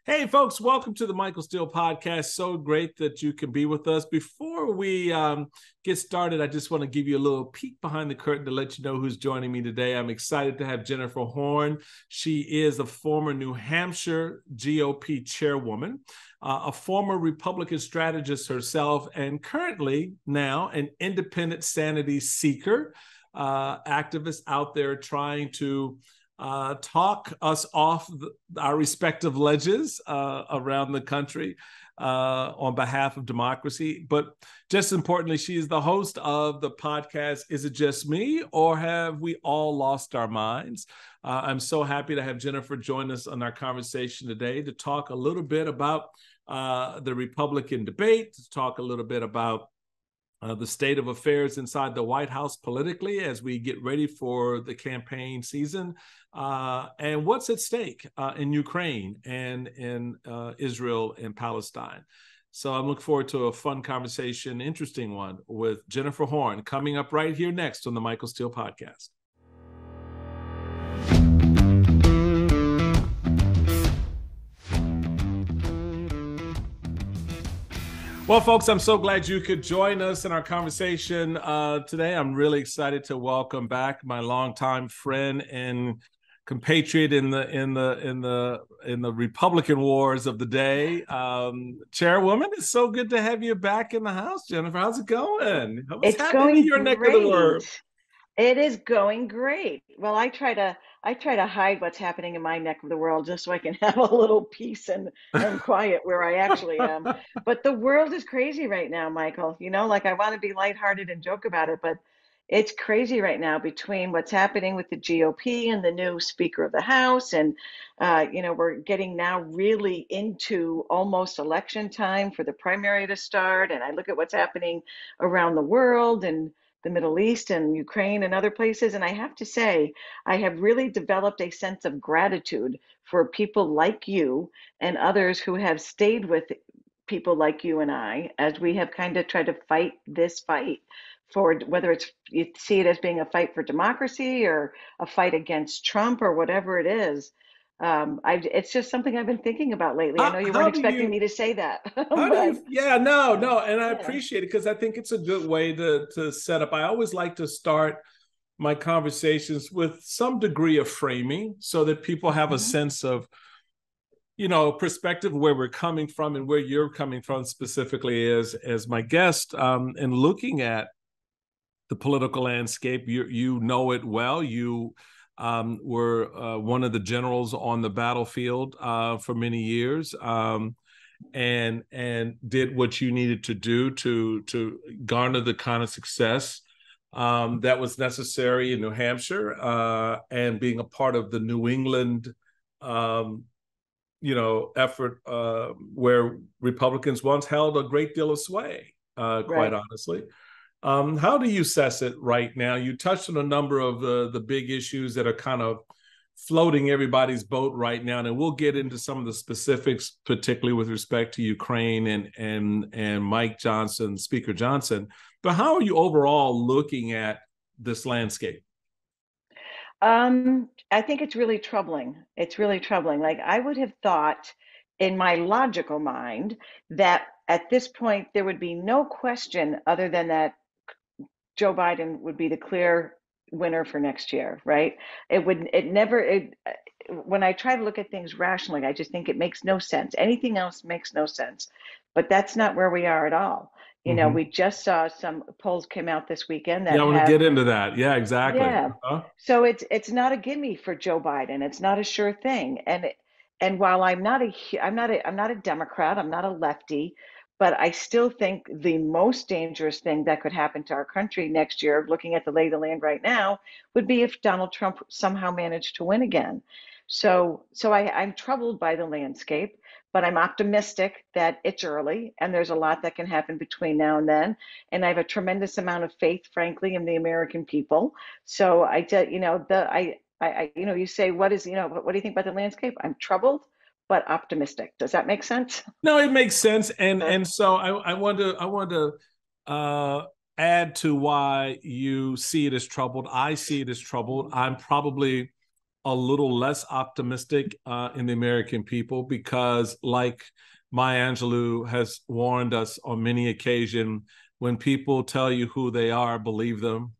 Hey, folks, welcome to the Michael Steele podcast. So great that you can be with us. Before we get started, I just want to give you a little peek behind the curtain to let you know who's joining me today. I'm excited to have Jennifer Horn. She is a former New Hampshire GOP chairwoman, a former Republican strategist herself, and currently now an independent sanity seeker, activist out there trying to talk us off our respective ledges around the country on behalf of democracy. But just importantly, she is the host of the podcast, Is It Just Me, or Have We All Lost Our Minds? I'm so happy to have Jennifer join us on our conversation today to talk a little bit about the Republican debate, to talk a little bit about the state of affairs inside the White House politically as we get ready for the campaign season, and what's at stake in Ukraine and in Israel and Palestine. So I'm looking forward to a fun conversation, interesting one, with Jennifer Horn coming up right here next on the Michael Steele Podcast. Well, folks, I'm so glad you could join us in our conversation today. I'm really excited to welcome back my longtime friend and compatriot in the Republican wars of the day, chairwoman. It's so good to have you back in the house, Jennifer. How's it going? What's happening in your neck of the world? It is going great. Well, I try to hide what's happening in my neck of the world just so I can have a little peace and quiet where I actually am. But the world is crazy right now, Michael. Like I want to be lighthearted and joke about it, but it's crazy right now between what's happening with the GOP and the new Speaker of the House, and we're getting now really into almost election time for the primary to start. And I look at what's happening around the world and the Middle East and Ukraine and other places. And I have to say, I have really developed a sense of gratitude for people like you and others who have stayed with people like you and I as we have kind of tried to fight this fight for whether it's you see it as being a fight for democracy or a fight against Trump or whatever it is. It's just something I've been thinking about lately. I know you How weren't do expecting you me to say that, How do but you? Yeah, no, and I yeah. appreciate it because I think it's a good way to set up. I always like to start my conversations with some degree of framing so that people have a Mhm. sense of, perspective where we're coming from and where you're coming from specifically as my guest, and looking at the political landscape. You know it well. You were one of the generals on the battlefield for many years. And did what you needed to do to garner the kind of success that was necessary in New Hampshire, and being a part of the New England effort, where Republicans once held a great deal of sway, quite Right. honestly. How do you assess it right now? You touched on a number of the big issues that are kind of floating everybody's boat right now, and we'll get into some of the specifics, particularly with respect to Ukraine and Mike Johnson, Speaker Johnson. But how are you overall looking at this landscape? I think it's really troubling. It's really troubling. Like I would have thought in my logical mind that at this point there would be no question other than that Joe Biden would be the clear winner for next year, right? When I try to look at things rationally, I just think it makes no sense. Anything else makes no sense. But that's not where we are at all. Mm-hmm. We just saw some polls came out this weekend Yeah, that I want to have. get into that. Yeah, exactly. Yeah. Uh-huh. So it's not a gimme for Joe Biden. It's not a sure thing. And while I'm not a Democrat, I'm not a lefty, but I still think the most dangerous thing that could happen to our country next year, looking at the lay of the land right now, would be if Donald Trump somehow managed to win again. I'm troubled by the landscape, but I'm optimistic that it's early and there's a lot that can happen between now and then. And I have a tremendous amount of faith, frankly, in the American people. So I did, you say, what do you think about the landscape? I'm troubled, but optimistic. Does that make sense? No, it makes sense, and so I want to add to why you see it as troubled. I see it as troubled. I'm probably a little less optimistic in the American people because, like Maya Angelou has warned us on many occasions, when people tell you who they are, believe them,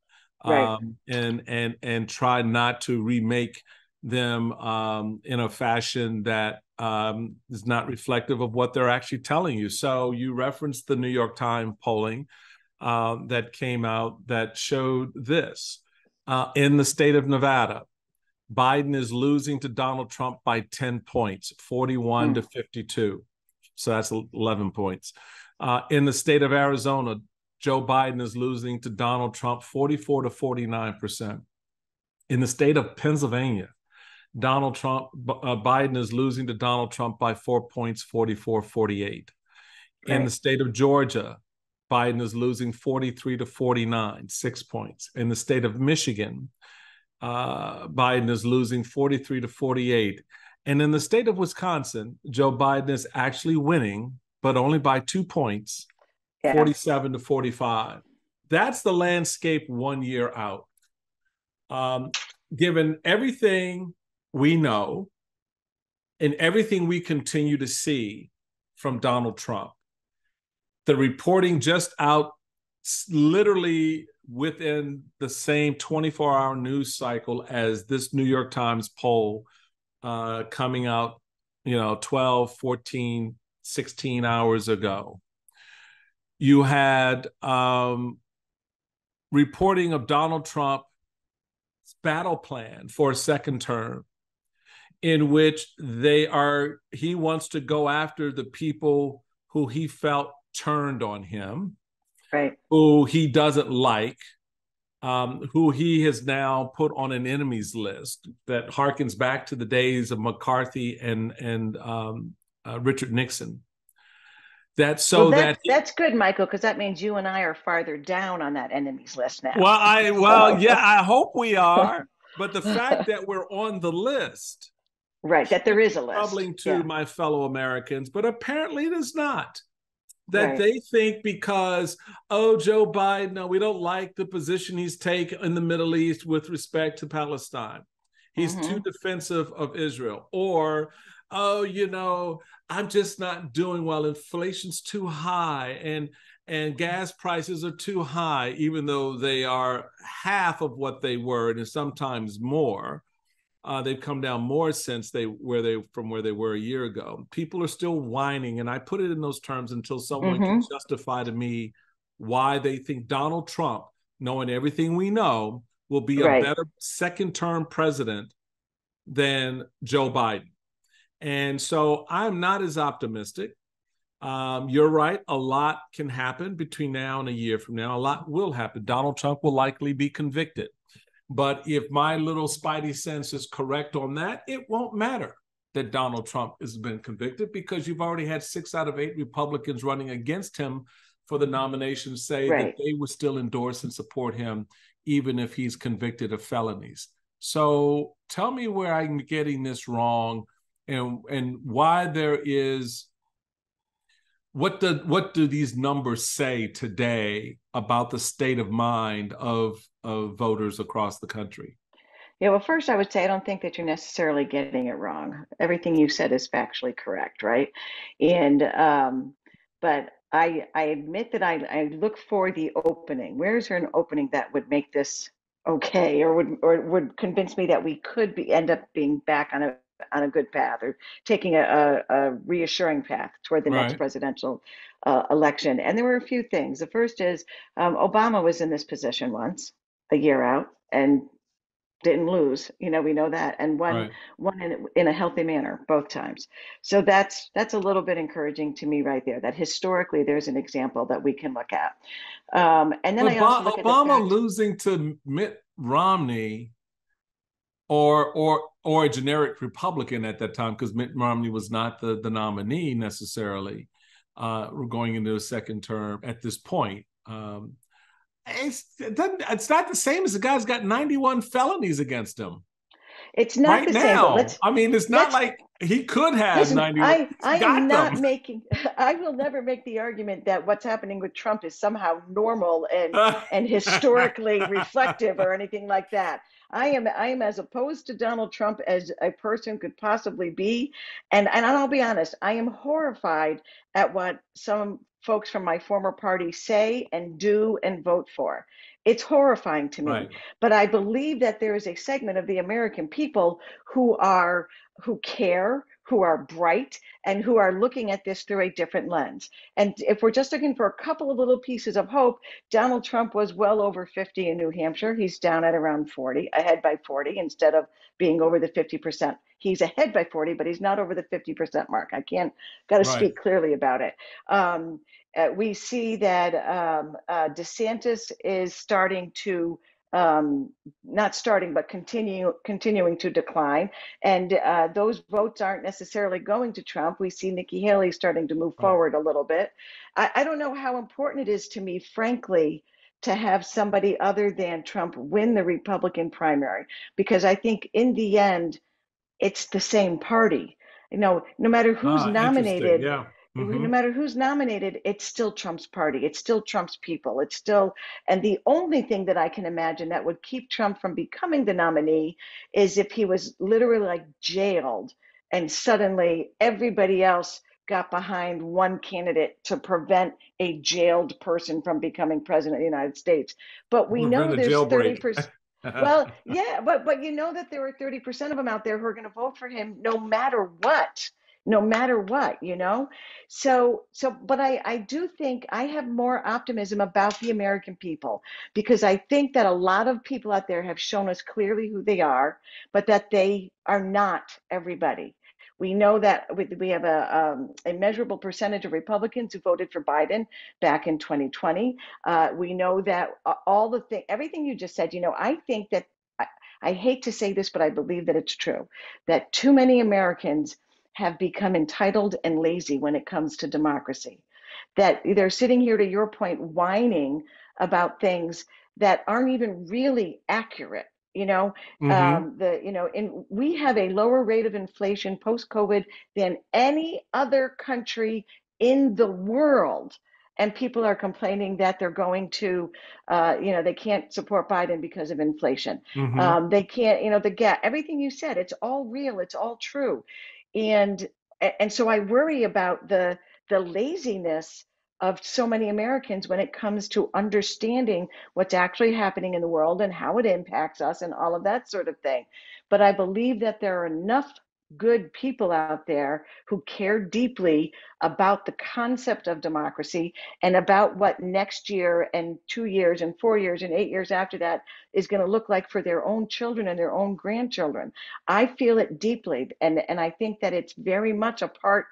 Right. and try not to remake them in a fashion that is not reflective of what they're actually telling you. So you referenced the New York Times polling that came out that showed this. In the state of Nevada, Biden is losing to Donald Trump by 10 points, 41 to 52. So that's 11 points. In the state of Arizona, Joe Biden is losing to Donald Trump 44 to 49%. In the state of Pennsylvania, Biden is losing to Donald Trump by 4 points, 44-48. Right. In the state of Georgia, Biden is losing 43 to 49, 6 points. In the state of Michigan, Biden is losing 43 to 48. And in the state of Wisconsin, Joe Biden is actually winning, but only by 2 points, 47 to 45. That's the landscape 1 year out. Given everything we know and everything we continue to see from Donald Trump, the reporting just out literally within the same 24-hour news cycle as this New York Times poll coming out, 12, 14, 16 hours ago. You had reporting of Donald Trump's battle plan for a second term, in which he wants to go after the people who he felt turned on him, right, who he doesn't like, who he has now put on an enemies list that harkens back to the days of McCarthy and Richard Nixon. That's good, Michael, because that means you and I are farther down on that enemies list now. Yeah, I hope we are. But the fact that we're on the list, right, that there is a list, troubling to my fellow Americans, but apparently it is not. That right. They think because, Joe Biden, we don't like the position he's taken in the Middle East with respect to Palestine. He's too defensive of Israel. Or, I'm just not doing well. Inflation's too high and gas prices are too high, even though they are half of what they were and sometimes more. They've come down more since from where they were a year ago. People are still whining, and I put it in those terms until someone can justify to me why they think Donald Trump, knowing everything we know, will be a better second-term president than Joe Biden. And so I'm not as optimistic. You're right. A lot can happen between now and a year from now. A lot will happen. Donald Trump will likely be convicted. But if my little spidey sense is correct on that, it won't matter that Donald Trump has been convicted, because you've already had 6 out of 8 Republicans running against him for the nomination say that they would still endorse and support him, even if he's convicted of felonies. So tell me where I'm getting this wrong, and why there is. What do these numbers say today about the state of mind of voters across the country? Yeah, well, first I would say I don't think that you're necessarily getting it wrong. Everything you said is factually correct, right? And but I admit that I look for the opening. Where is there an opening that would make this okay, or would convince me that we could end up being back on a good path, or taking a reassuring path toward the next presidential election? And there were a few things. The first is Obama was in this position once, a year out, and didn't lose. We know that, and won in a healthy manner both times. So that's a little bit encouraging to me right there, that historically there's an example that we can look at. And then I also look at Obama losing to Mitt Romney, or a generic Republican at that time, because Mitt Romney was not the nominee necessarily. We're going into a second term at this point. It's not the same as the guy's got 91 felonies against him. It's not the same. But it's not like he could have 91. I will never make the argument that what's happening with Trump is somehow normal and historically reflective or anything like that. I am as opposed to Donald Trump as a person could possibly be. And I'll be honest, I am horrified at what some folks from my former party say and do and vote for. It's horrifying to me. Right. But I believe that there is a segment of the American people who care, who are bright, and who are looking at this through a different lens. And if we're just looking for a couple of little pieces of hope, Donald Trump was well over 50 in New Hampshire. He's down at around 40, ahead by 40 instead of being over the 50%. He's ahead by 40, but he's not over the 50% mark. Got to Right. speak clearly about it. We see that DeSantis is starting to not starting, but continuing to decline. And those votes aren't necessarily going to Trump. We see Nikki Haley starting to move Right. forward a little bit. I don't know how important it is to me, frankly, to have somebody other than Trump win the Republican primary, because I think in the end, it's the same party. No matter who's Interesting. nominated, Yeah. no Hmm. matter who's nominated, it's still Trump's party. It's still Trump's people. It's still, and the only thing that I can imagine that would keep Trump from becoming the nominee is if he was literally like jailed and suddenly everybody else got behind one candidate to prevent a jailed person from becoming president of the United States. But we Prevent know a there's jailbreak. 30%. Well, yeah, but you know that there are 30% of them out there who are going to vote for him no matter what, no matter what. But I do think I have more optimism about the American people, because I think that a lot of people out there have shown us clearly who they are, but that they are not everybody. We know that we have a measurable percentage of Republicans who voted for Biden back in 2020. We know that everything you just said, I think that I hate to say this, but I believe that it's true, that too many Americans have become entitled and lazy when it comes to democracy. That they're sitting here, to your point, whining about things that aren't even really accurate. Hmm. And we have a lower rate of inflation post COVID than any other country in the world. And people are complaining that they're going to, they can't support Biden because of inflation. Hmm. They can't, the gap, everything you said, it's all real, it's all true. And so I worry about the laziness of so many Americans when it comes to understanding what's actually happening in the world and how it impacts us and all of that sort of thing. But I believe that there are enough good people out there who care deeply about the concept of democracy and about what next year and 2 years and 4 years and 8 years after that is going to look like for their own children and their own grandchildren. I feel it deeply, and I think that it's very much a part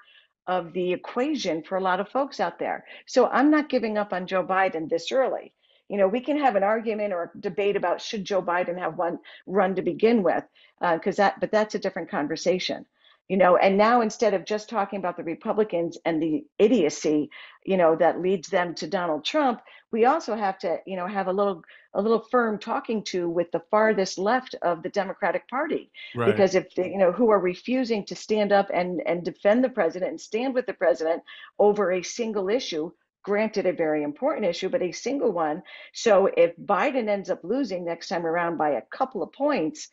of the equation for a lot of folks out there. So I'm not giving up on Joe Biden this early. We can have an argument or a debate about should Joe Biden have one run to begin with, but that's a different conversation. And now instead of just talking about the Republicans and the idiocy, that leads them to Donald Trump, we also have to, have a little firm talking to with the farthest left of the Democratic Party, Right. because if who are refusing to stand up and defend the president and stand with the president over a single issue, granted a very important issue, but a single one. So if Biden ends up losing next time around by a couple of points,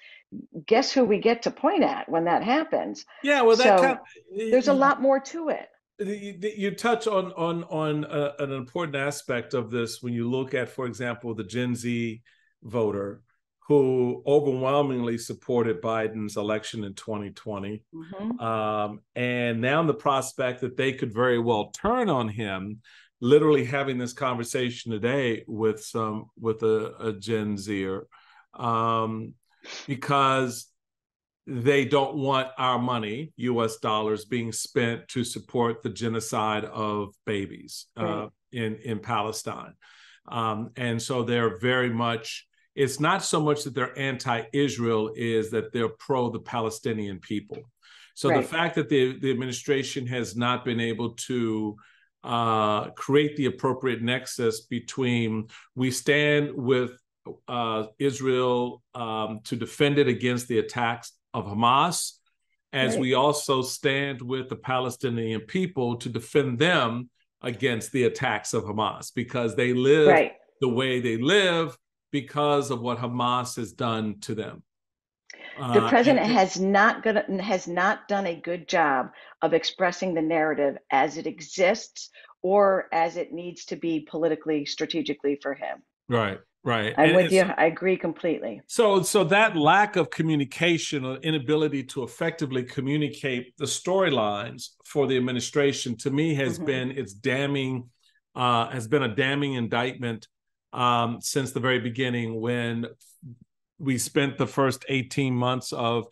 guess who we get to point at when that happens? Yeah. Well, that kind So there's a lot more to it. you touch on an important aspect of this when you look at, for example, the Gen Z voter who overwhelmingly supported Biden's election in 2020. Mm-hmm. And now the prospect that they could very well turn on him, literally having this conversation today with a Gen Zer, because they don't want our money, US dollars, being spent to support the genocide of babies Right. in Palestine. And so they're very much, it's not so much that they're anti-Israel, is that they're pro the Palestinian people. So the Right. fact that the administration has not been able to create the appropriate nexus between we stand with Israel to defend it against the attacks of Hamas, as Right. we also stand with the Palestinian people to defend them against the attacks of Hamas, because they live Right. the way they live because of what Hamas has done to them. The president has not done a good job of expressing the narrative as it exists or as it needs to be politically, strategically for him. Right, right. I'm with you. I agree completely. So that lack of communication or inability to effectively communicate the storylines for the administration, to me, has been a damning indictment since the very beginning, when we spent the first 18 months of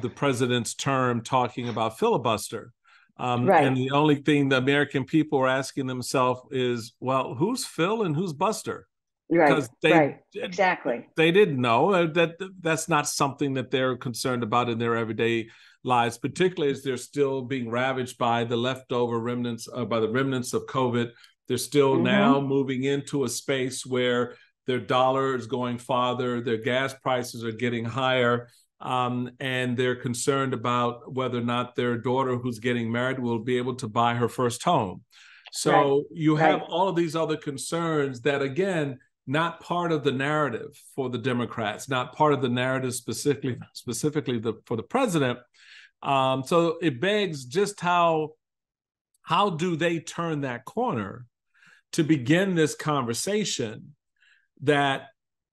the president's term talking about filibuster. Right. And the only thing the American people are asking themselves is, well, who's Phil and who's Buster? Right, right, exactly. They didn't know that's not something that they're concerned about in their everyday lives, particularly as they're still being ravaged by the leftover remnants, by the remnants of COVID. They're still now moving into a space where their dollar is going farther, their gas prices are getting higher, and they're concerned about whether or not their daughter who's getting married will be able to buy her first home. So you have all of these other concerns that, again, not part of the narrative for the Democrats, not part of the narrative specifically for the president. So it begs just how do they turn that corner to begin this conversation that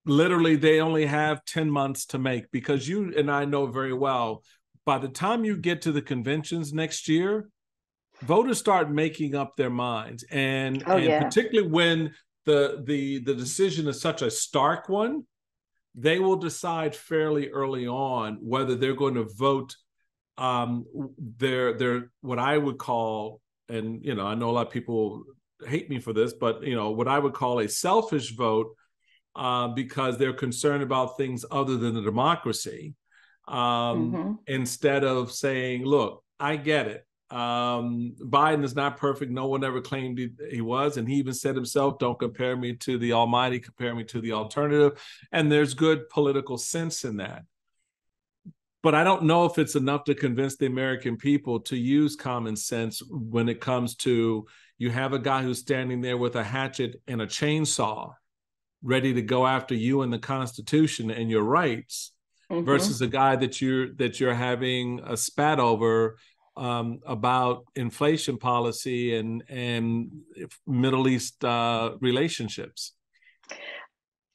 literally they only have 10 months to make? Because you and I know very well, by the time you get to the conventions next year, voters start making up their minds. And particularly when the decision is such a stark one, they will decide fairly early on whether they're going to vote their what I would call, and I know a lot of people hate me for this, but what I would call a selfish vote, because they're concerned about things other than the democracy, instead of saying, look, I get it. Biden is not perfect. No one ever claimed he was. And he even said himself, don't compare me to the almighty, compare me to the alternative. And there's good political sense in that. But I don't know if it's enough to convince the American people to use common sense when it comes to, you have a guy who's standing there with a hatchet and a chainsaw ready to go after you and the Constitution and your rights, versus a guy that you're having a spat over about inflation policy and Middle East relationships.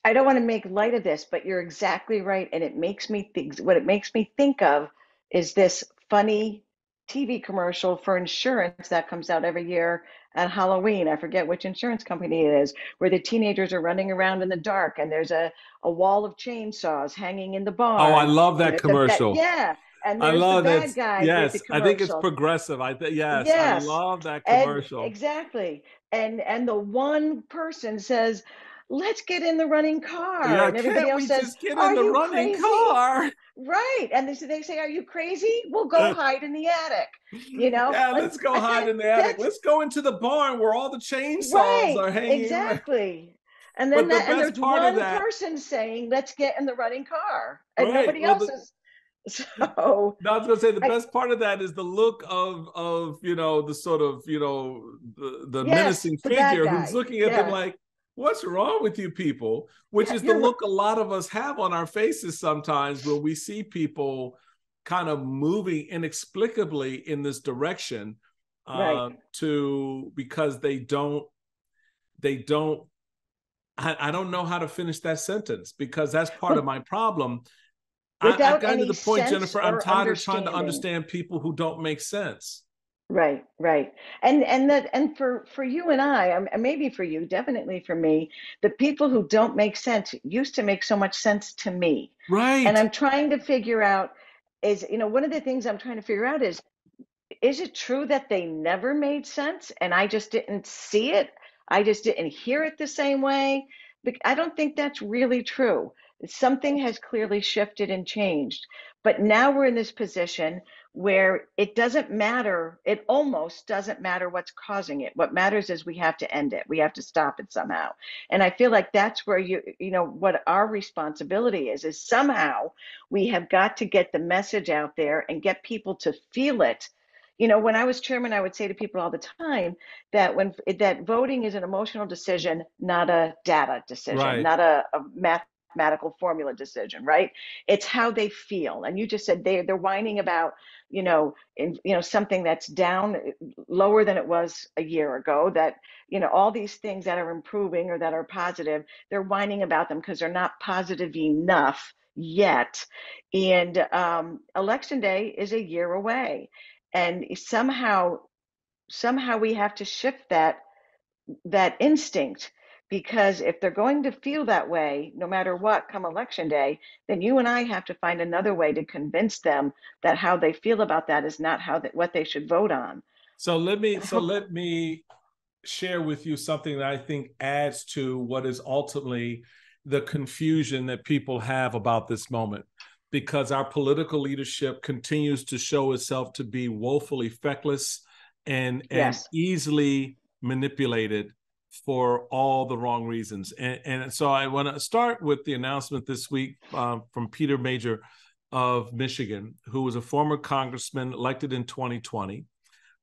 I don't want to make light of this, but you're exactly right. And it makes me think, what it makes me think of is this funny TV commercial for insurance that comes out every year at Halloween. I forget which insurance company it is, where the teenagers are running around in the dark and there's a wall of chainsaws hanging in the barn. Oh, I love that commercial. And there's the bad guy. Yes, with the I think it's progressive. Yes, I love that commercial. Exactly. And the one person says, let's get in the running car. Yeah, and everybody else says, just get in the running car? Right. And they say, are you crazy? We'll go hide in the attic. Yeah, let's go hide in the attic. Let's go into the barn where all the chainsaws are hanging. Exactly. And then there's one person saying, let's get in the running car. And nobody else is. So I was going to say, the best part of that is the look of the sort of, the menacing figure who's looking at them like, what's wrong with you people? Which is the look a lot of us have on our faces sometimes when we see people kind of moving inexplicably in this direction, because they don't, I don't know how to finish that sentence, because that's part of my problem. I've gotten to the point, Jennifer, I'm tired of trying to understand people who don't make sense. Right. And for you and I, and maybe for you, definitely for me, the people who don't make sense used to make so much sense to me. Right. And I'm trying to figure out one of the things I'm trying to figure out is it true that they never made sense and I just didn't see it? I just didn't hear it the same way? But I don't think that's really true. Something has clearly shifted and changed. But now we're in this position where it doesn't matter. It almost doesn't matter what's causing it. What matters is we have to end it. We have to stop it somehow. And I feel like that's where what our responsibility is somehow we have got to get the message out there and get people to feel it. When I was chairman, I would say to people all the time that voting is an emotional decision, not a data decision, not a math mathematical formula decision, right? It's how they feel. And you just said they're whining about, something that's down lower than it was a year ago, that, all these things that are improving or that are positive, they're whining about them because they're not positive enough yet. And election day is a year away. And somehow we have to shift that instinct, because if they're going to feel that way no matter what come election day, then you and I have to find another way to convince them that how they feel about that is not what they should vote on. So let me share with you something that I think adds to what is ultimately the confusion that people have about this moment, because our political leadership continues to show itself to be woefully feckless and Yes. easily manipulated for all the wrong reasons. And so I want to start with the announcement this week from Peter Major of Michigan, who was a former congressman elected in 2020,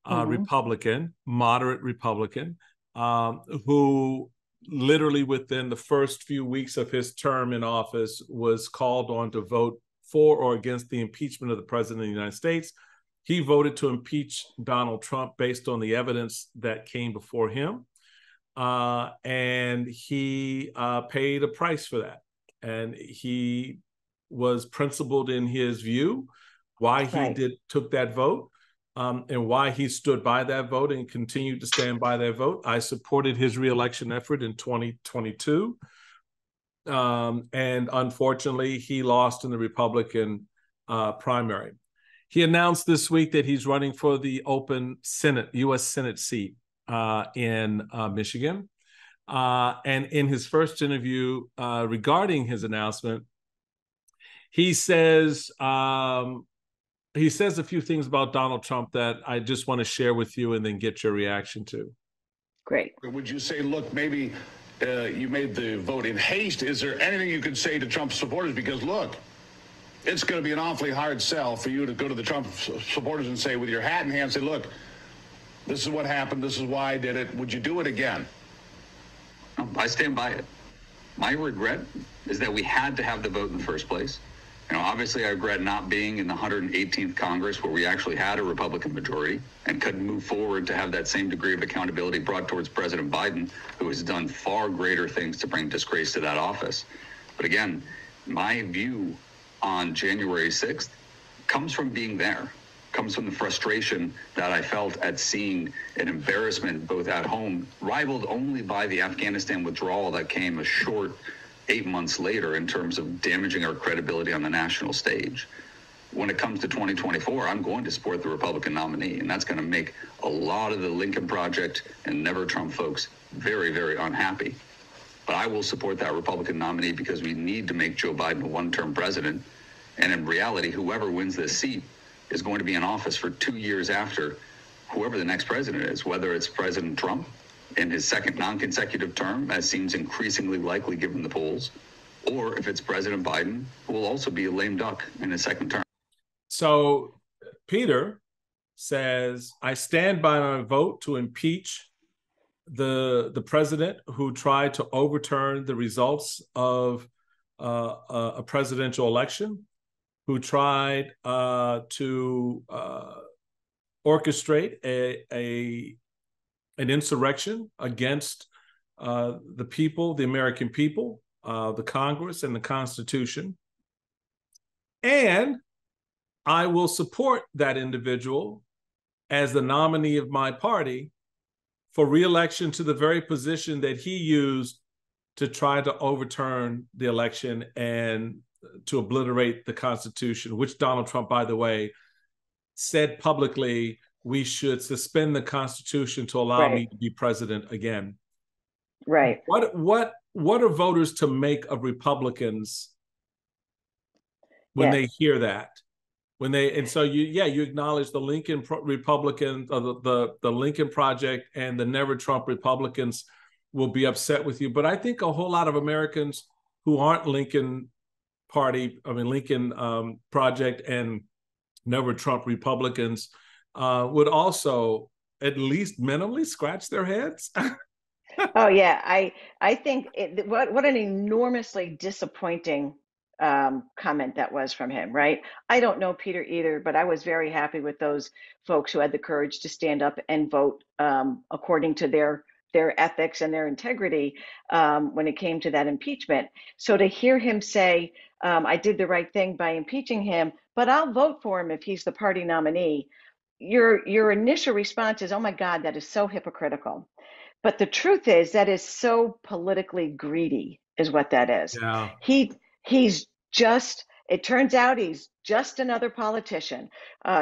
Republican, moderate Republican, who literally within the first few weeks of his term in office was called on to vote for or against the impeachment of the president of the United States. He voted to impeach Donald Trump based on the evidence that came before him. And he paid a price for that. And he was principled in his view, why he took that vote, and why he stood by that vote and continued to stand by that vote. I supported his reelection effort in 2022. And unfortunately, he lost in the Republican primary. He announced this week that he's running for the open Senate, U.S. Senate seat in Michigan. And in his first interview regarding his announcement, he says a few things about Donald Trump that I just want to share with you and then get your reaction to. Great. Would you say, look, maybe you made the vote in haste? Is there anything you could say to Trump supporters? Because, look, it's going to be an awfully hard sell for you to go to the Trump supporters and say, with your hat in hand, say, look, this is what happened. This is why I did it. Would you do it again? I stand by it. My regret is that we had to have the vote in the first place. Obviously, I regret not being in the 118th Congress, where we actually had a Republican majority and could move forward to have that same degree of accountability brought towards President Biden, who has done far greater things to bring disgrace to that office. But again, my view on January 6th comes from being there, comes from the frustration that I felt at seeing an embarrassment both at home, rivaled only by the Afghanistan withdrawal that came a short 8 months later in terms of damaging our credibility on the national stage. When it comes to 2024, I'm going to support the Republican nominee, and that's going to make a lot of the Lincoln Project and Never Trump folks very, very unhappy. But I will support that Republican nominee because we need to make Joe Biden a one-term president. And in reality, whoever wins this seat is going to be in office for 2 years after whoever the next president is, whether it's President Trump in his second non-consecutive term, as seems increasingly likely given the polls, or if it's President Biden, who will also be a lame duck in his second term. So Peter says, I stand by my vote to impeach the president who tried to overturn the results of a presidential election, who tried to orchestrate an insurrection against the people, the American people, the Congress, and the Constitution. And I will support that individual as the nominee of my party for re-election to the very position that he used to try to overturn the election and to obliterate the Constitution, which Donald Trump, by the way, said publicly, we should suspend the Constitution to allow me to be president again. Right. What are voters to make of Republicans when they hear that? So you acknowledge the Lincoln Republicans, the Lincoln Project, and the Never Trump Republicans will be upset with you. But I think a whole lot of Americans who aren't Lincoln Project and Never Trump Republicans would also at least minimally scratch their heads. Oh yeah, I think what an enormously disappointing comment that was from him, right? I don't know Peter either, but I was very happy with those folks who had the courage to stand up and vote according to their ethics and their integrity when it came to that impeachment. So to hear him say, "I did the right thing by impeaching him, but I'll vote for him if he's the party nominee," your initial response is, "Oh my God, that is so hypocritical." But the truth is that is so politically greedy, is what that is. Yeah. He's just, it turns out he's just another politician.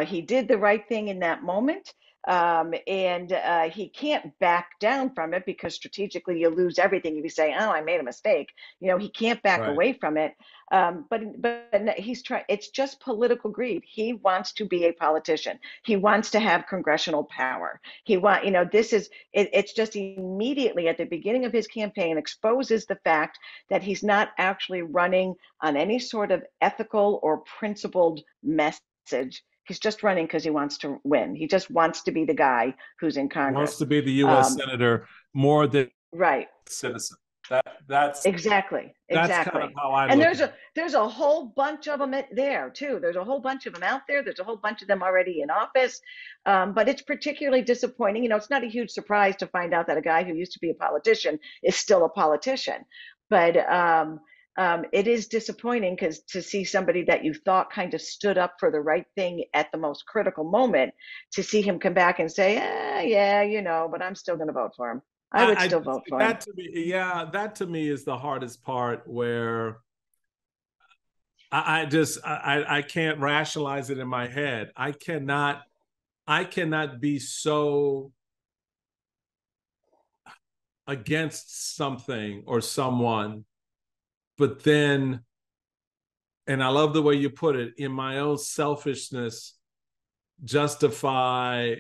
He did the right thing in that moment. And he can't back down from it, because strategically you lose everything if you say, "Oh, I made a mistake." He can't back Right. away from it. But he's trying. It's just political greed. He wants to be a politician. He wants to have congressional power. This is it, it's just immediately at the beginning of his campaign exposes the fact that he's not actually running on any sort of ethical or principled message. He's just running because he wants to win. He just wants to be the guy who's in Wants to Congress. be the U.S. senator more than Right. citizen. That's Exactly. kind of Exactly. how I And look there's at a it. there's a whole bunch of them there too. There's a whole bunch of them out there. There's a whole bunch of them already in office. But it's particularly disappointing. It's not a huge surprise to find out that a guy who used to be a politician is still a politician. But it is disappointing, because to see somebody that you thought kind of stood up for the right thing at the most critical moment, to see him come back and say, yeah, but I'm still going to vote for him. I would I still vote for him. that to me, yeah, that to me is the hardest part, where I can't rationalize it in my head. I cannot be so against something or someone, but then, and I love the way you put it, in my own selfishness, justify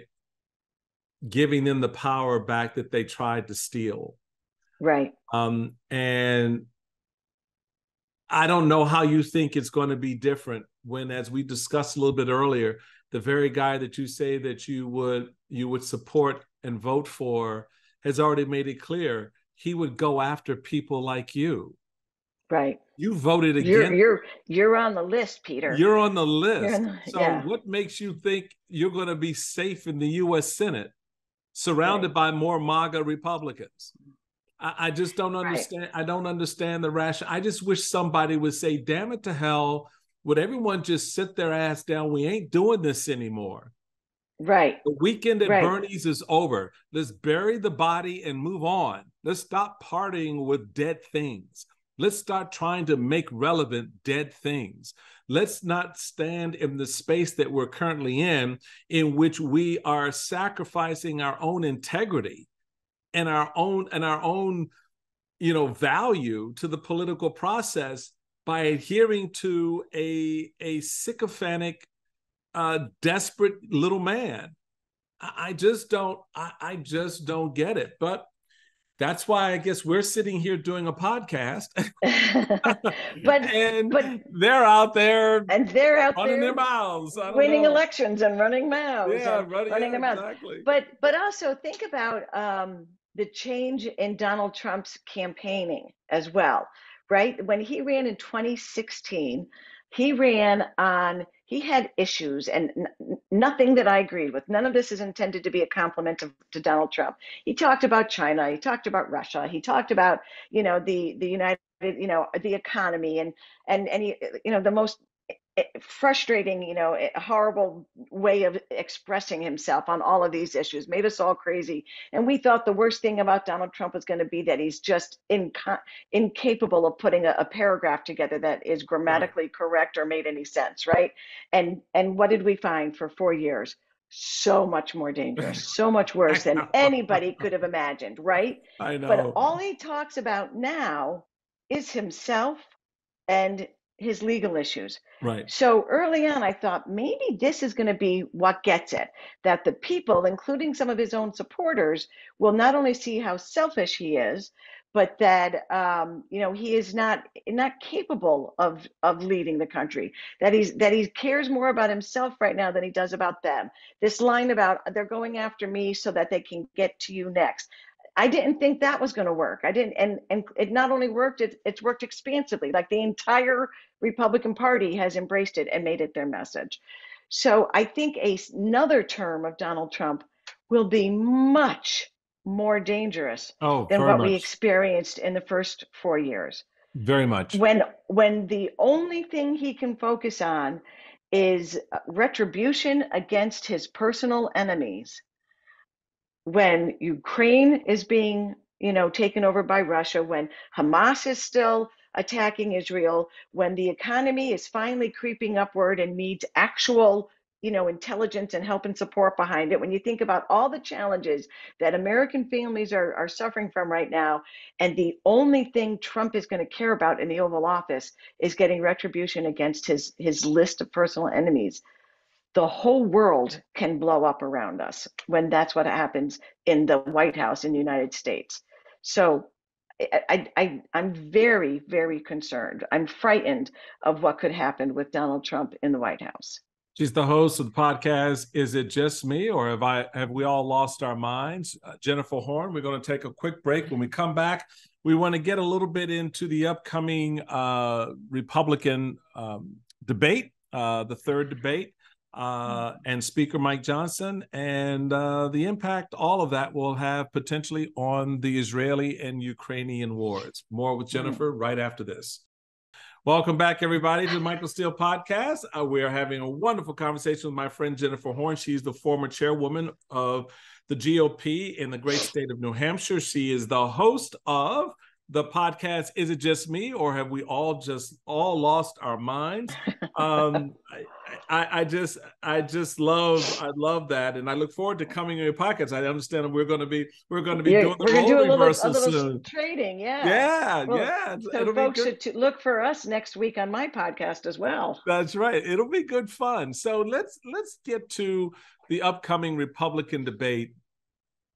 giving them the power back that they tried to steal. Right. And I don't know how you think it's going to be different when, as we discussed a little bit earlier, the very guy that you say that you would support and vote for has already made it clear he would go after people like you. Right. You voted You're against. you're on the list, Peter. You're on the list. So Yeah. what makes you think you're going to be safe in the U.S. Senate, surrounded by more MAGA Republicans? I just don't understand. Right. I don't understand the rationale. I just wish somebody would say, damn it to hell, would everyone just sit their ass down? We ain't doing this anymore. Right. The weekend at Right. Bernie's is over. Let's bury the body and move on. Let's stop partying with dead things. Let's start trying to make relevant dead things. Let's not stand in the space that we're currently in which we are sacrificing our own integrity and our own value to the political process by adhering to a sycophantic, desperate little man. I just don't get it. But that's why I guess we're sitting here doing a podcast. and but they're out there running their there mouths. I don't winning know. elections and running mouths Yeah, and running their mouths. exactly. But also think about the change in Donald Trump's campaigning as well, right? When he ran in 2016, he had issues, and nothing that I agreed with. None of this is intended to be a compliment to Donald Trump. He talked about China, he talked about Russia, he talked about, the United, the economy, and he, the most frustrating, horrible way of expressing himself on all of these issues, made us all crazy. And we thought the worst thing about Donald Trump was going to be that he's just incapable of putting a paragraph together that is grammatically correct or made any sense, right? And what did we find for 4 years? So much more dangerous, so much worse than anybody could have imagined, right? I know. But all he talks about now is himself and his legal issues. Right. So early on, I thought maybe this is going to be what gets it, that the people, including some of his own supporters, will not only see how selfish he is, but that he is not capable of leading the country. That he cares more about himself right now than he does about them. This line about they're going after me so that they can get to you next. I didn't think that was going to work. I didn't, and it not only worked, it's worked expansively. Like the entire Republican Party has embraced it and made it their message. So I think another term of Donald Trump will be much more dangerous than very what we much. experienced in the first 4 years. Very much. When the only thing he can focus on is retribution against his personal enemies, when Ukraine is being, taken over by Russia, when Hamas is still attacking Israel, when the economy is finally creeping upward and needs actual, intelligence and help and support behind it, when you think about all the challenges that American families are suffering from right now, and the only thing Trump is going to care about in the Oval Office is getting retribution against his list of personal enemies, the whole world can blow up around us when that's what happens in the White House in the United States. So I'm very, very concerned. I'm frightened of what could happen with Donald Trump in the White House. She's the host of the podcast, Is It Just Me, or have we all lost our minds? Jennifer Horn. We're going to take a quick break. When we come back, we want to get a little bit into the upcoming Republican debate, the third debate, and Speaker Mike Johnson, and the impact all of that will have potentially on the Israeli and Ukrainian wars. More with Jennifer right after this. Welcome back, everybody, to the Michael Steele podcast. We are having a wonderful conversation with my friend Jennifer Horn. She's the former chairwoman of the GOP in the great state of New Hampshire. She is the host of the podcast, Is It Just Me, or have we all lost our minds? I love that, and I look forward to coming on your podcast. I understand we're going to be doing the role reversal soon. Trading, yeah. So folks should look for us next week on my podcast as well. That's right. It'll be good fun. So let's get to the upcoming Republican debate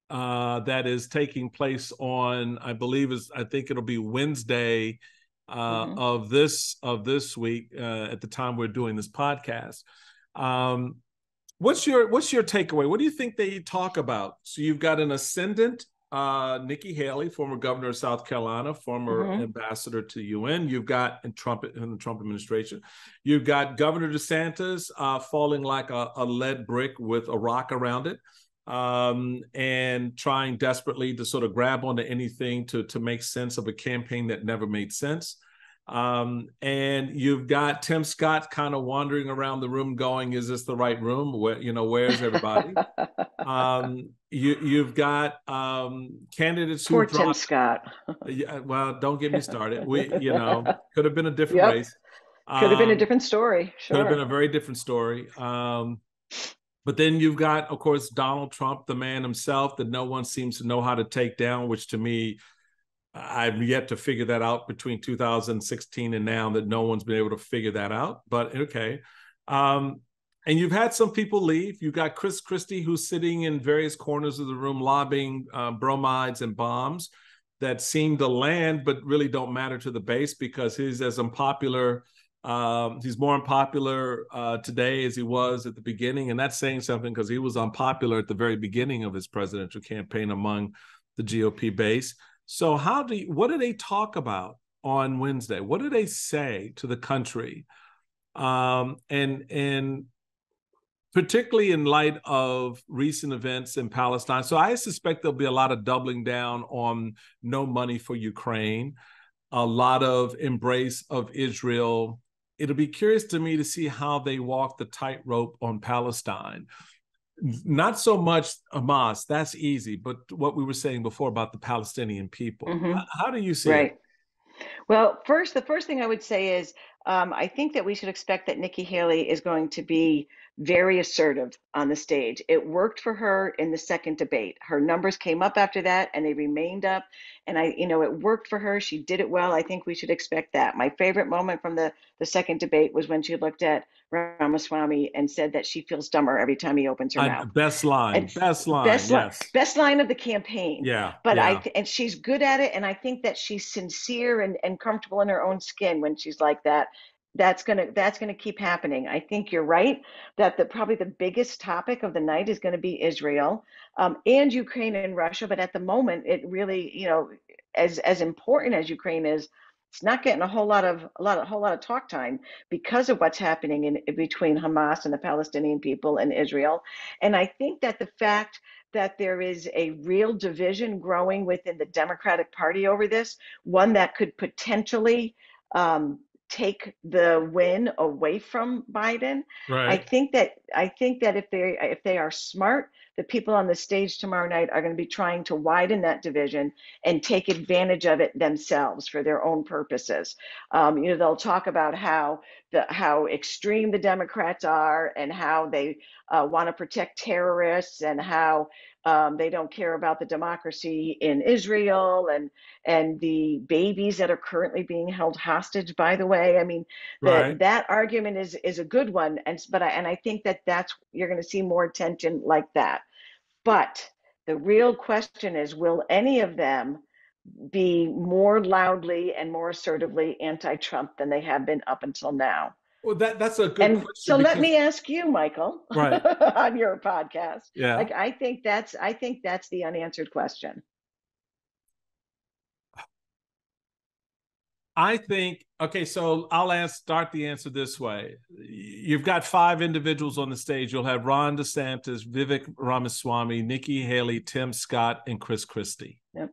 that is taking place on, I think it'll be Wednesday of this week at the time we're doing this podcast. What's your takeaway? What do you think they talk about? So you've got an ascendant, Nikki Haley, former governor of South Carolina, former ambassador to the UN. You've got in the Trump administration. You've got Governor DeSantis falling like a lead brick with a rock around it. And trying desperately to sort of grab onto anything to make sense of a campaign that never made sense. And you've got Tim Scott kind of wandering around the room going, is this the right room? Where's everybody? You've got candidates who dropped. Tim Scott. Well, don't get me started. Could have been a different race. Could have been a different story. Sure. Could have been a very different story. But then you've got, of course, Donald Trump, the man himself that no one seems to know how to take down, which to me, I've yet to figure that out between 2016 and now, that no one's been able to figure that out. But okay. And you've had some people leave. You've got Chris Christie, who's sitting in various corners of the room lobbying bromides and bombs that seem to land, but really don't matter to the base because he's as unpopular. He's more unpopular today as he was at the beginning, and that's saying something because he was unpopular at the very beginning of his presidential campaign among the GOP base. So what do they talk about on Wednesday? What do they say to the country? And particularly in light of recent events in Palestine. So I suspect there'll be a lot of doubling down on no money for Ukraine, a lot of embrace of Israel. It'll be curious to me to see how they walk the tightrope on Palestine. Not so much Hamas, that's easy, but what we were saying before about the Palestinian people. How do you see it? Well, the first thing I would say is I think that we should expect that Nikki Haley is going to be very assertive on the stage. It worked for her in the second debate. Her numbers came up after that and they remained up. And it worked for her. She did it well. I think we should expect that. My favorite moment from the second debate was when she looked at Ramaswamy and said that she feels dumber every time he opens her mouth. Best line of the campaign. Yeah. But and she's good at it. And I think that she's sincere and comfortable in her own skin when she's like that. that's gonna keep happening. I think you're right that probably the biggest topic of the night is going to be Israel, and Ukraine and Russia. But at the moment, it really, as important as Ukraine is, it's not getting a whole lot of talk time because of what's happening in between Hamas and the Palestinian people and Israel. And I think that the fact that there is a real division growing within the Democratic Party over this, one that could potentially take the win away from Biden. I Right. think that if they are smart, the people on the stage tomorrow night are going to be trying to widen that division and take advantage of it themselves for their own purposes. They'll talk about how extreme the Democrats are and how they want to protect terrorists and how they don't care about the democracy in Israel and the babies that are currently being held hostage. By the way, I mean Right. that argument is a good one, and I think that's you're going to see more attention like that. But the real question is, will any of them be more loudly and more assertively anti-Trump than they have been up until now? Well, that's a good And question so let because me ask you, Michael, right. on your podcast. Yeah. Like, I think that's the unanswered question. I think, okay, so I'll start the answer this way. You've got 5 individuals on the stage. You'll have Ron DeSantis, Vivek Ramaswamy, Nikki Haley, Tim Scott, and Chris Christie. Yep.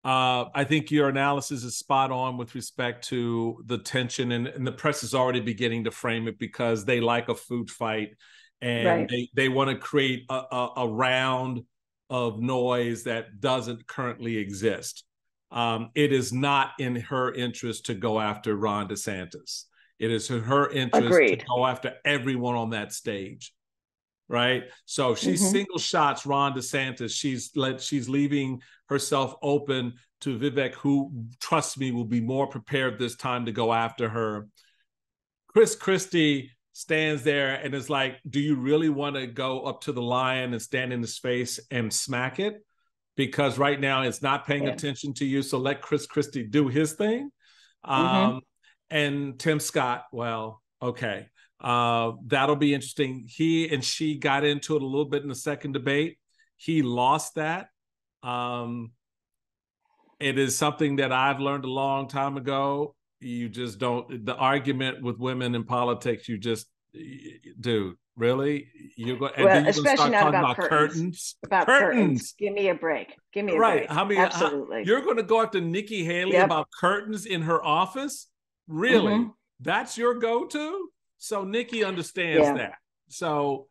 I think your analysis is spot on with respect to the tension, and the press is already beginning to frame it because they like a food fight, and Right. they want to create a round of noise that doesn't currently exist. It is not in her interest to go after Ron DeSantis. It is in her interest to Agreed. go after everyone on that stage, right? So she Mm-hmm. single shots Ron DeSantis. She's leaving herself open to Vivek, who, trust me, will be more prepared this time to go after her. Chris Christie stands there and is like, do you really want to go up to the lion and stand in his face and smack it? Because right now it's not paying attention to you. So let Chris Christie do his thing. Mm-hmm. And Tim Scott, well, okay. That'll be interesting. He and she got into it a little bit in the second debate. He lost that. It is something that I've learned a long time ago. You just don't, the argument with women in politics, you just, dude, really? And Well, then you're going to especially start not talking about about curtains. curtains. Curtains. Give me a break. Give me a Right. break. Absolutely. You're going to go after Nikki Haley Yep. about curtains in her office? Really? Mm-hmm. That's your go-to? So Nikki understands that. So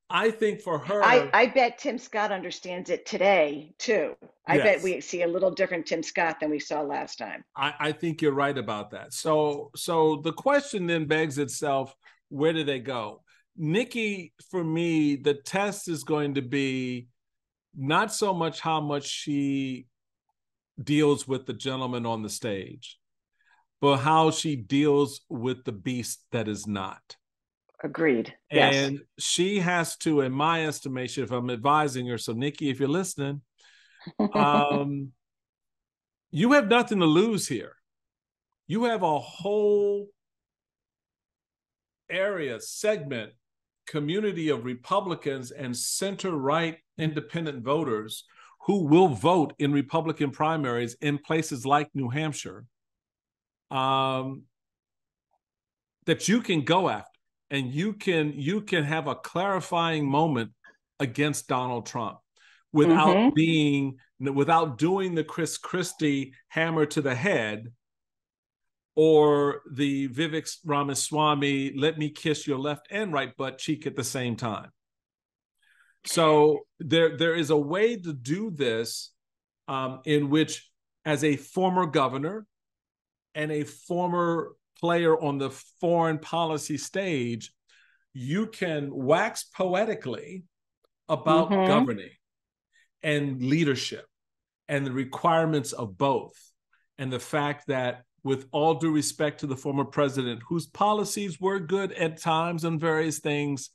I think for her, I bet Tim Scott understands it today too. I bet yes, we see a little different Tim Scott than we saw last time. I think you're right about that. So the question then begs itself, where do they go? Nikki, for me, the test is going to be not so much how much she deals with the gentleman on the stage, but how she deals with the beast that is not. Agreed. Yes. And she has to, in my estimation, if I'm advising her, so Nikki, if you're listening, you have nothing to lose here. You have a whole segment, community of Republicans and center-right independent voters who will vote in Republican primaries in places like New Hampshire, that you can go after. And you can have a clarifying moment against Donald Trump without doing the Chris Christie hammer to the head or the Vivek Ramaswamy, let me kiss your left and right butt cheek at the same time. So there is a way to do this in which, as a former governor and a former player on the foreign policy stage, you can wax poetically about governing and leadership and the requirements of both, and the fact that, with all due respect to the former president, whose policies were good at times on various things,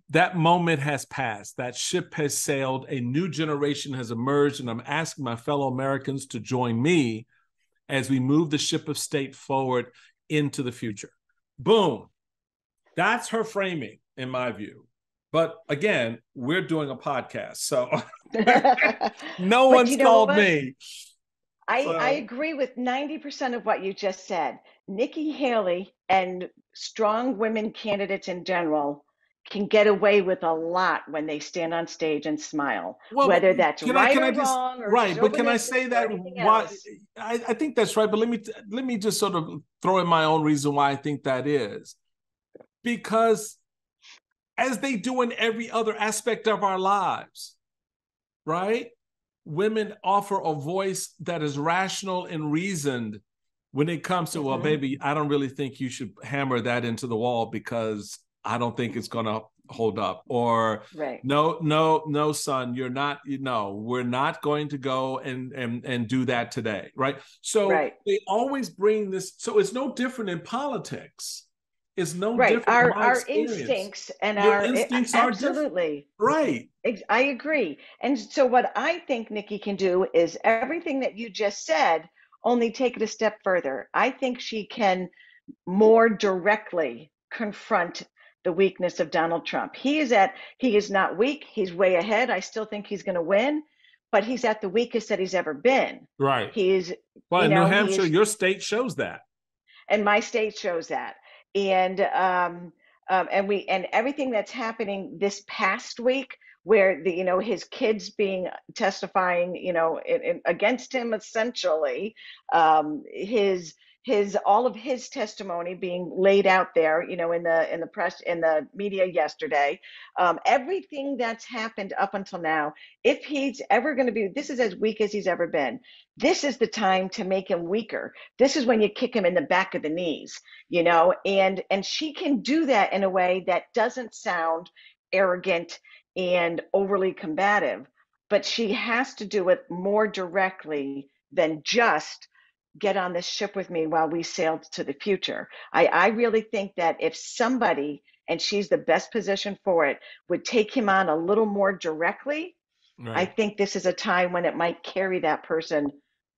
that moment has passed. That ship has sailed. A new generation has emerged, and I'm asking my fellow Americans to join me as we move the ship of state forward into the future. Boom. That's her framing, in my view. But again, we're doing a podcast, so no But one's you know called what? me. I agree with 90% of what you just said. Nikki Haley and strong women candidates in general can get away with a lot when they stand on stage and smile, Well, but whether that's right can I or just wrong or right? But can I chauvinistic say or that anything why else. I think that's right, but let me just sort of throw in my own reason why I think that is. Because as they do in every other aspect of our lives, right? Women offer a voice that is rational and reasoned when it comes to, well, baby, I don't really think you should hammer that into the wall because I don't think it's going to hold up. Or Right. no, son, you're not, we're not going to go and do that today. Right. So Right. they always bring this. So it's no different in politics. It's no Right. different in my Our experience. instincts and Your our instincts are different. absolutely. Right. I agree. And so what I think Nikki can do is everything that you just said, only take it a step further. I think she can more directly confront the weakness of Donald Trump. He is not weak. He's way ahead. I still think he's going to win, but he's at the weakest that he's ever been. Right. He's, well, you in New know, Hampshire, your state shows that. And my state shows that. And and everything that's happening this past week, where his kids being testifying, against him essentially, his all of his testimony being laid out there, in the press, in the media yesterday, everything that's happened up until now. If he's ever going to be, this is as weak as he's ever been. This is the time to make him weaker. This is when you kick him in the back of the knees, and she can do that in a way that doesn't sound arrogant and overly combative, but she has to do it more directly than just get on this ship with me while we sail to the future. I really think that if somebody, and she's the best position for it, would take him on a little more directly, right. I think this is a time when it might carry that person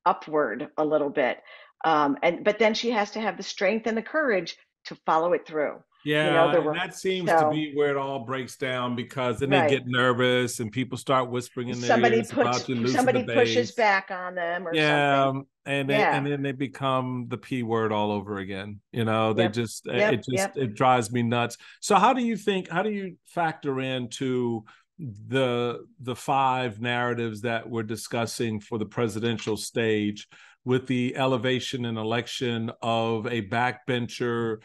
upward a little bit. But then she has to have the strength and the courage to follow it through. Yeah, and that seems to be where it all breaks down, because then they get nervous and people start whispering in their ears about you losing the base. Pushes back on them or something. And then they become the P word all over again. They it drives me nuts. So how do you factor into the five narratives that we're discussing for the presidential stage, with the elevation and election of a backbencher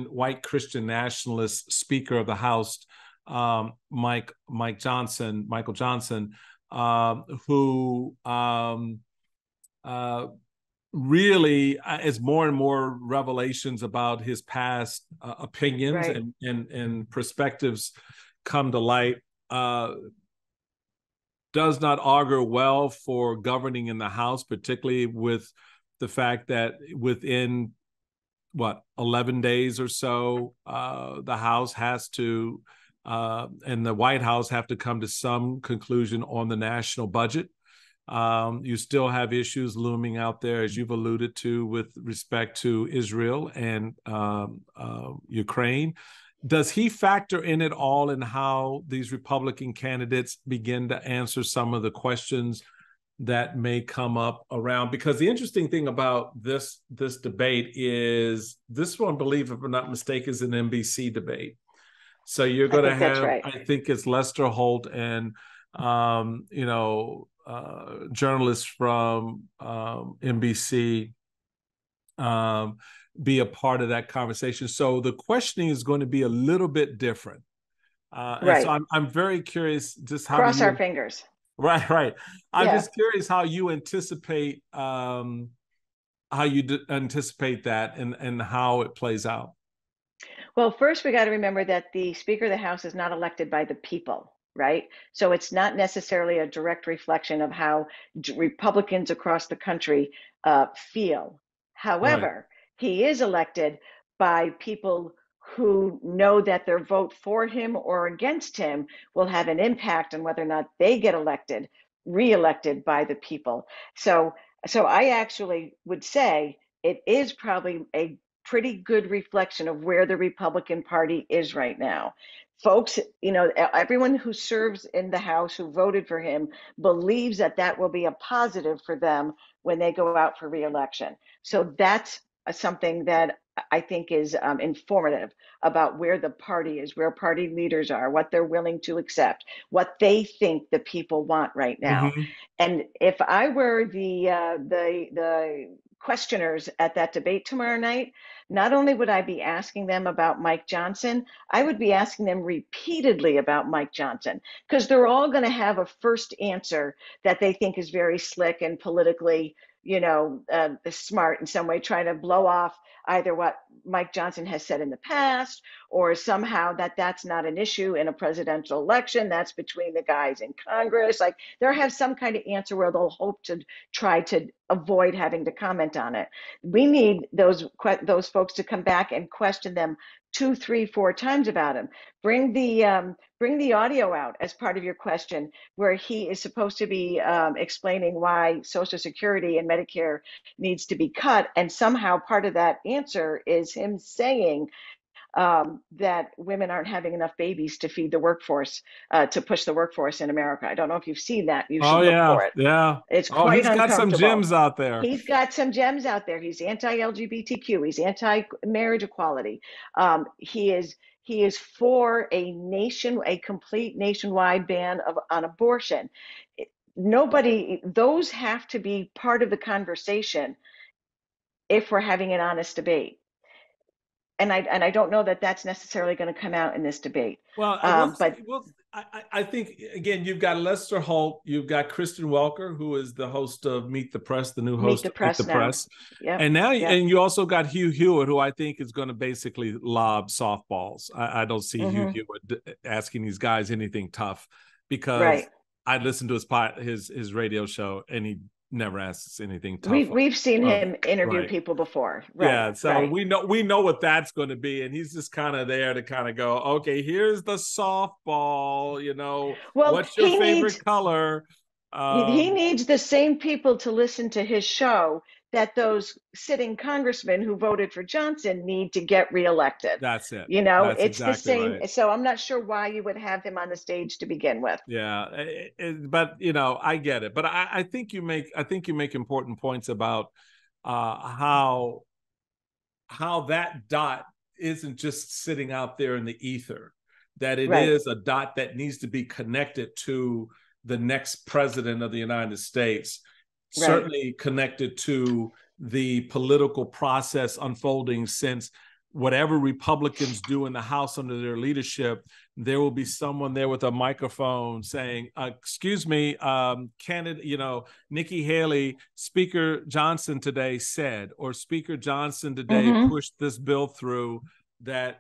white Christian nationalist Speaker of the House, Michael Johnson, who really, as more and more revelations about his past opinions and perspectives come to light, does not augur well for governing in the House, particularly with the fact that within 11 days or so, the House has to and the White House have to come to some conclusion on the national budget. You still have issues looming out there, as you've alluded to, with respect to Israel and Ukraine. Does he factor in at all in how these Republican candidates begin to answer some of the questions that may come up around? Because the interesting thing about this debate is this one, believe it or not mistake, is an NBC debate. So you're going to have, I think it's Lester Holt and, journalists from NBC be a part of that conversation. So the questioning is going to be a little bit different. And so I'm very curious just how cross our fingers. Right. I'm just curious how you anticipate anticipate that and how it plays out. Well, first we got to remember that the Speaker of the House is not elected by the people, right? So it's not necessarily a direct reflection of how Republicans across the country feel. However, he is elected by people who know that their vote for him or against him will have an impact on whether or not they get reelected by the people. So I actually would say it is probably a pretty good reflection of where the Republican Party is right now. Folks, everyone who serves in the House who voted for him believes that that will be a positive for them when they go out for re-election. So that's something that I think is informative about where the party is, where party leaders are, what they're willing to accept, what they think the people want right now. Mm-hmm. And if I were the questioners at that debate tomorrow night, not only would I be asking them about Mike Johnson, I would be asking them repeatedly about Mike Johnson, because they're all going to have a first answer that they think is very slick and politically, smart in some way, trying to blow off either what Mike Johnson has said in the past, or somehow that's not an issue in a presidential election. That's between the guys in Congress. Like, they'll have some kind of answer where they'll hope to try to avoid having to comment on it. We need those folks to come back and question them 2, 3, 4 times about him. Bring the audio out as part of your question, where he is supposed to be explaining why Social Security and Medicare needs to be cut, and somehow part of that answer is him saying that women aren't having enough babies to feed the workforce, to push the workforce in America. I don't know if you've seen that. You should Oh, look yeah. for it. Yeah. It's Oh, quite he's got some uncomfortable. gems out there. He's got some gems out there. He's anti-LGBTQ. He's anti-marriage equality. He is for a complete nationwide ban on abortion. Those have to be part of the conversation if we're having an honest debate. And I don't know that that's necessarily going to come out in this debate. Well, I think, again, you've got Lester Holt, you've got Kristen Welker, who is the host of Meet the Press, the new host of Meet the Press. Yep. And and you also got Hugh Hewitt, who I think is going to basically lob softballs. I don't see Hugh Hewitt asking these guys anything tough, because I listened to his radio show, and he never asks anything tough. We've seen him interview people before. Yeah, so we know what that's going to be, and he's just kind of there to kind of go, okay, here's the softball, what's your favorite color? He needs the same people to listen to his show that those sitting congressmen who voted for Johnson need to get reelected. That's it. It's exactly the same. Right. So I'm not sure why you would have him on the stage to begin with. Yeah, but I get it. But I think you make important points about how that dot isn't just sitting out there in the ether, that it is a dot that needs to be connected to the next president of the United States, certainly connected to the political process unfolding, since whatever Republicans do in the House under their leadership, there will be someone there with a microphone saying, excuse me, candidate, Nikki Haley, Speaker Johnson today said, or Speaker Johnson today pushed this bill through that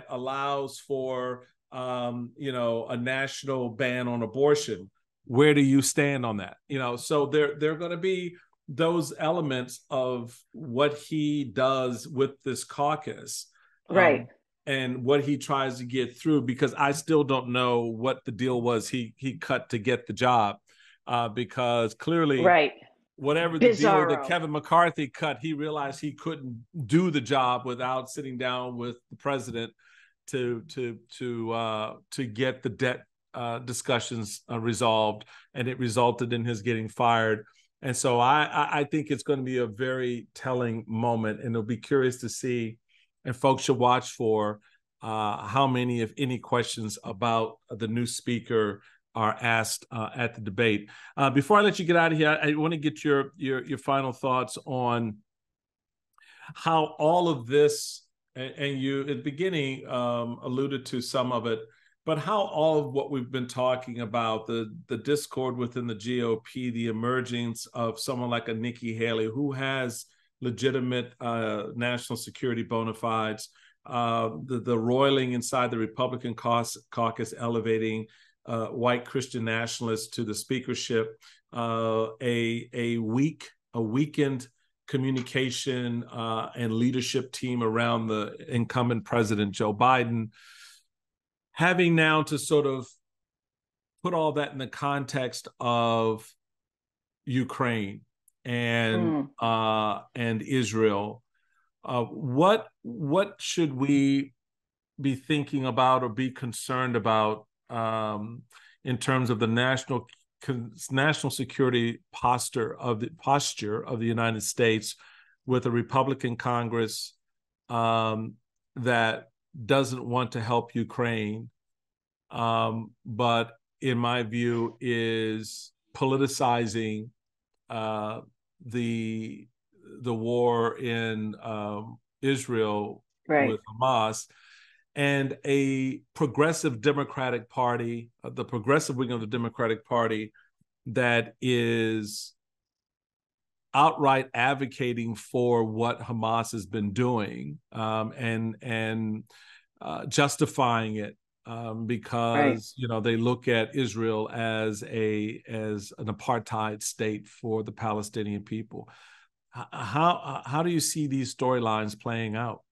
allows for, a national ban on abortion. Where do you stand on that? So there are going to be those elements of what he does with this caucus, and what he tries to get through, because I still don't know what the deal was he cut to get the job, because clearly whatever the deal that Kevin McCarthy cut, he realized he couldn't do the job without sitting down with the president to get the debt discussions resolved, and it resulted in his getting fired. And so I think it's going to be a very telling moment, and it'll be curious to see, and folks should watch for how many, if any, questions about the new speaker are asked at the debate. Before I let you get out of here, I want to get your final thoughts on how all of this, and you at the beginning alluded to some of it, but how all of what we've been talking about, the discord within the GOP, the emergence of someone like a Nikki Haley, who has legitimate national security bona fides, the roiling inside the Republican caucus elevating white Christian nationalists to the speakership, a weakened communication and leadership team around the incumbent president, Joe Biden, having now to sort of put all that in the context of Ukraine and Israel, What should we be thinking about or be concerned about in terms of the national security posture of the United States with a Republican Congress that doesn't want to help Ukraine, but in my view is politicizing the war in Israel with Hamas, and a progressive Democratic Party, the progressive wing of the Democratic Party, that is outright advocating for what Hamas has been doing, and justifying it because they look at Israel as an apartheid state for the Palestinian people. How do you see these storylines playing out?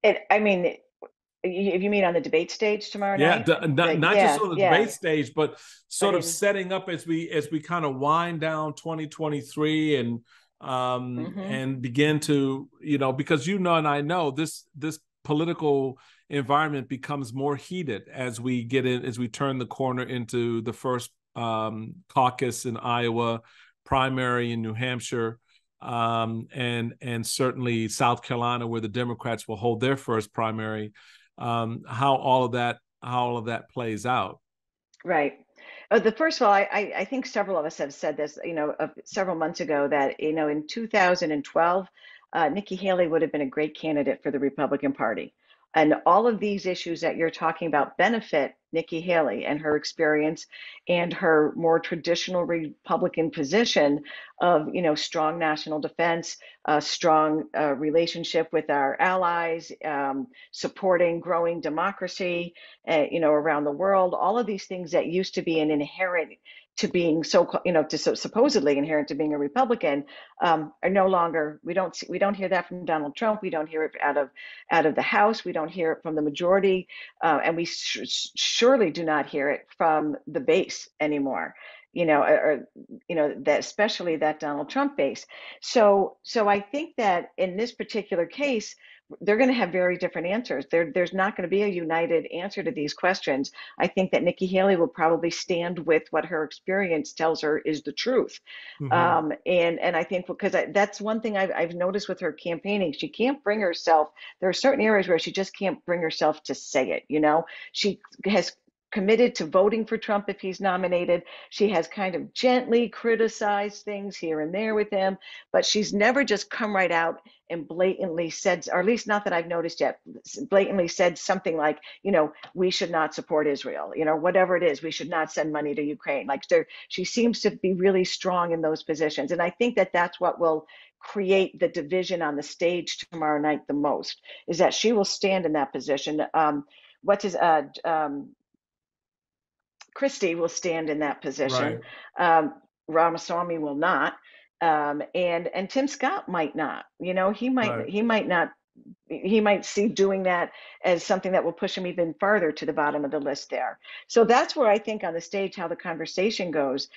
If you mean on the debate stage tomorrow night? Not just on the debate stage, but sort of setting up as we kind of wind down 2023 and begin to, because and I know this political environment becomes more heated as we turn the corner into the first caucus in Iowa, primary in New Hampshire, and certainly South Carolina, where the Democrats will hold their first primary. How all of that plays out. Right. First of all, I think several of us have said this, several months ago, that, in 2012, Nikki Haley would have been a great candidate for the Republican Party. And all of these issues that you're talking about benefit Nikki Haley and her experience and her more traditional Republican position of, strong national defense, strong relationship with our allies, supporting growing democracy, around the world. All of these things that used to be an inherent to being supposedly inherent to being a Republican are no longer. We don't hear that from Donald Trump. We don't hear it out of the House. We don't hear it from the majority, and we surely do not hear it from the base anymore. That especially that Donald Trump base. So I think that in this particular case, they're going to have very different answers. There's not going to be a united answer to these questions. I think that Nikki Haley will probably stand with what her experience tells her is the truth. And I think because that's one thing I've noticed with her campaigning. She can't bring herself. There are certain areas where she just can't bring herself to say it. She has committed to voting for Trump if he's nominated. She has kind of gently criticized things here and there with him, but she's never just come right out and blatantly said, or at least not that I've noticed yet, blatantly said something like, we should not support Israel, whatever it is, we should not send money to Ukraine. She seems to be really strong in those positions. And I think that that's what will create the division on the stage tomorrow night the most, is that she will stand in that position. Christie will stand in that position. Right. Ramaswamy will not, and Tim Scott might not. He might see doing that as something that will push him even farther to the bottom of the list there. So that's where I think on the stage how the conversation goes.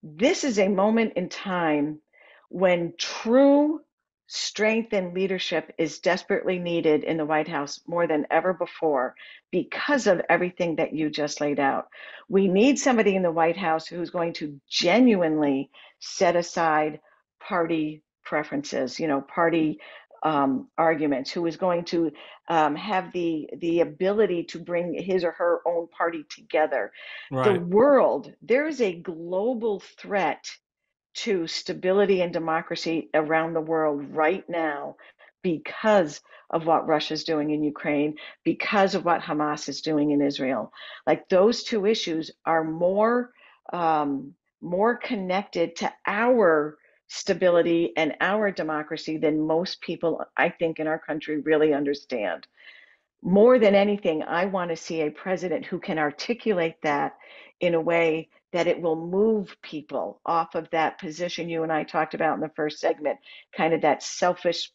This is a moment in time when true strength and leadership is desperately needed in the White House more than ever before because of everything that you just laid out. We need somebody in the White House who's going to genuinely set aside party preferences, party arguments, who is going to have the ability to bring his or her own party together. Right. The world, there is a global threat to stability and democracy around the world right now because of what Russia's doing in Ukraine, because of what Hamas is doing in Israel. Those two issues are more connected to our stability and our democracy than most people, I think, in our country really understand. More than anything, I want to see a president who can articulate that in a way that it will move people off of that position you and I talked about in the first segment, kind of that selfish,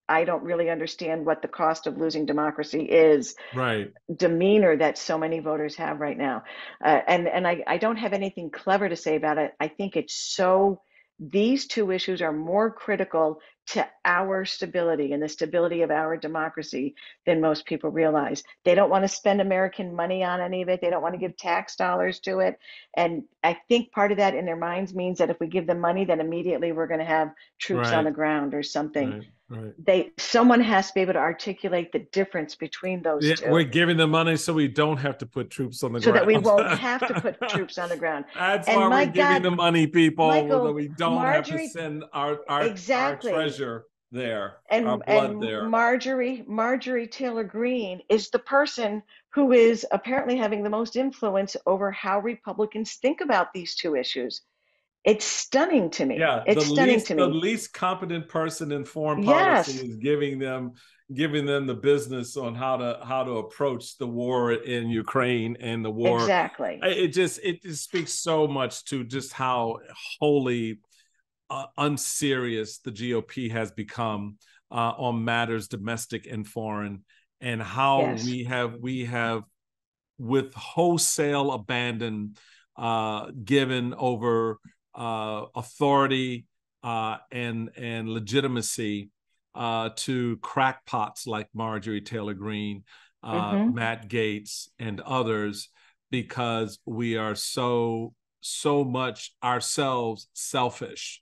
I don't really understand what the cost of losing democracy is, right, demeanor that so many voters have right now. And I don't have anything clever to say about it. I think it's so these two issues are more critical to our stability and the stability of our democracy than most people realize. They don't want to spend American money on any of it. They don't want to give tax dollars to it. And I think part of that in their minds means that if we give them money, then immediately we're going to have troops on the ground or something. Someone has to be able to articulate the difference between those two. We're giving them money so we don't have to put troops on the ground. So that we won't have to put troops on the ground. That's why we're giving the money, people, Michael, that we don't have to send our treasure there, our blood there. Marjorie Taylor Greene is the person who is apparently having the most influence over how Republicans think about these two issues. It's stunning to me. Yeah, it's stunning to me. The least competent person in foreign policy is giving them the business on how to approach the war in Ukraine and the war. Exactly. It just speaks so much to just how wholly unserious the GOP has become on matters domestic and foreign, and how we have with wholesale abandon given over authority and legitimacy to crackpots like Marjorie Taylor Greene, Matt Gaetz, and others, because we are so much ourselves selfish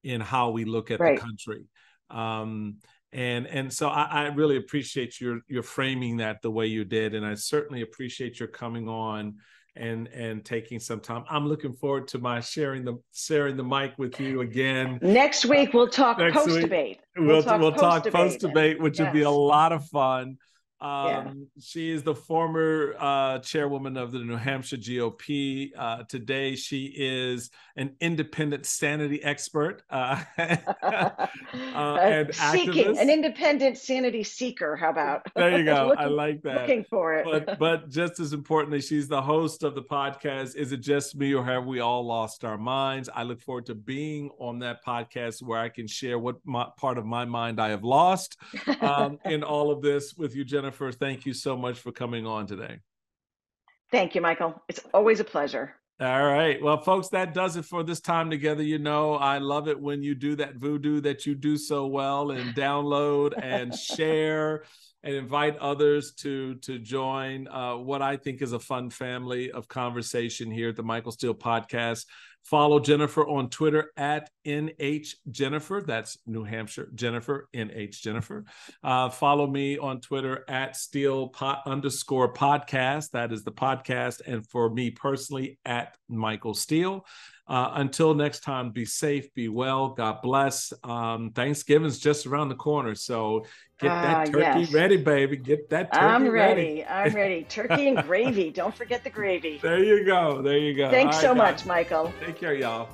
in how we look at the country. And so I really appreciate your framing that the way you did, and I certainly appreciate your coming on and taking some time. I'm looking forward to my sharing the mic with you again. Next week we'll talk post-debate. We'll talk post-debate, which will be a lot of fun. She is the former chairwoman of the New Hampshire GOP. Today, she is an independent sanity expert and activist. An independent sanity seeker. How about? There you go. I like that. Looking for it. But just as importantly, she's the host of the podcast, Is It Just Me or Have We All Lost Our Minds? I look forward to being on that podcast where I can share what part of my mind I have lost in all of this with you, Jennifer. Thank you so much for coming on today. Thank you, Michael. It's always a pleasure. All right. Well, folks, that does it for this time together. You know, I love it when you do that voodoo that you do so well, and download and share and invite others to join what I think is a fun family of conversation here at the Michael Steele Podcast. Follow Jennifer on Twitter at NH That's New Hampshire Jennifer, NH Jennifer. Follow me on Twitter at Steele_podcast. That is the podcast. And for me personally, at Michael Steele. Until next time, be safe, be well, God bless. Thanksgiving's just around the corner, so get that turkey ready, baby. Get that turkey ready. I'm ready. Turkey and gravy. Don't forget the gravy. There you go. Thanks so much, Michael. Take care, y'all.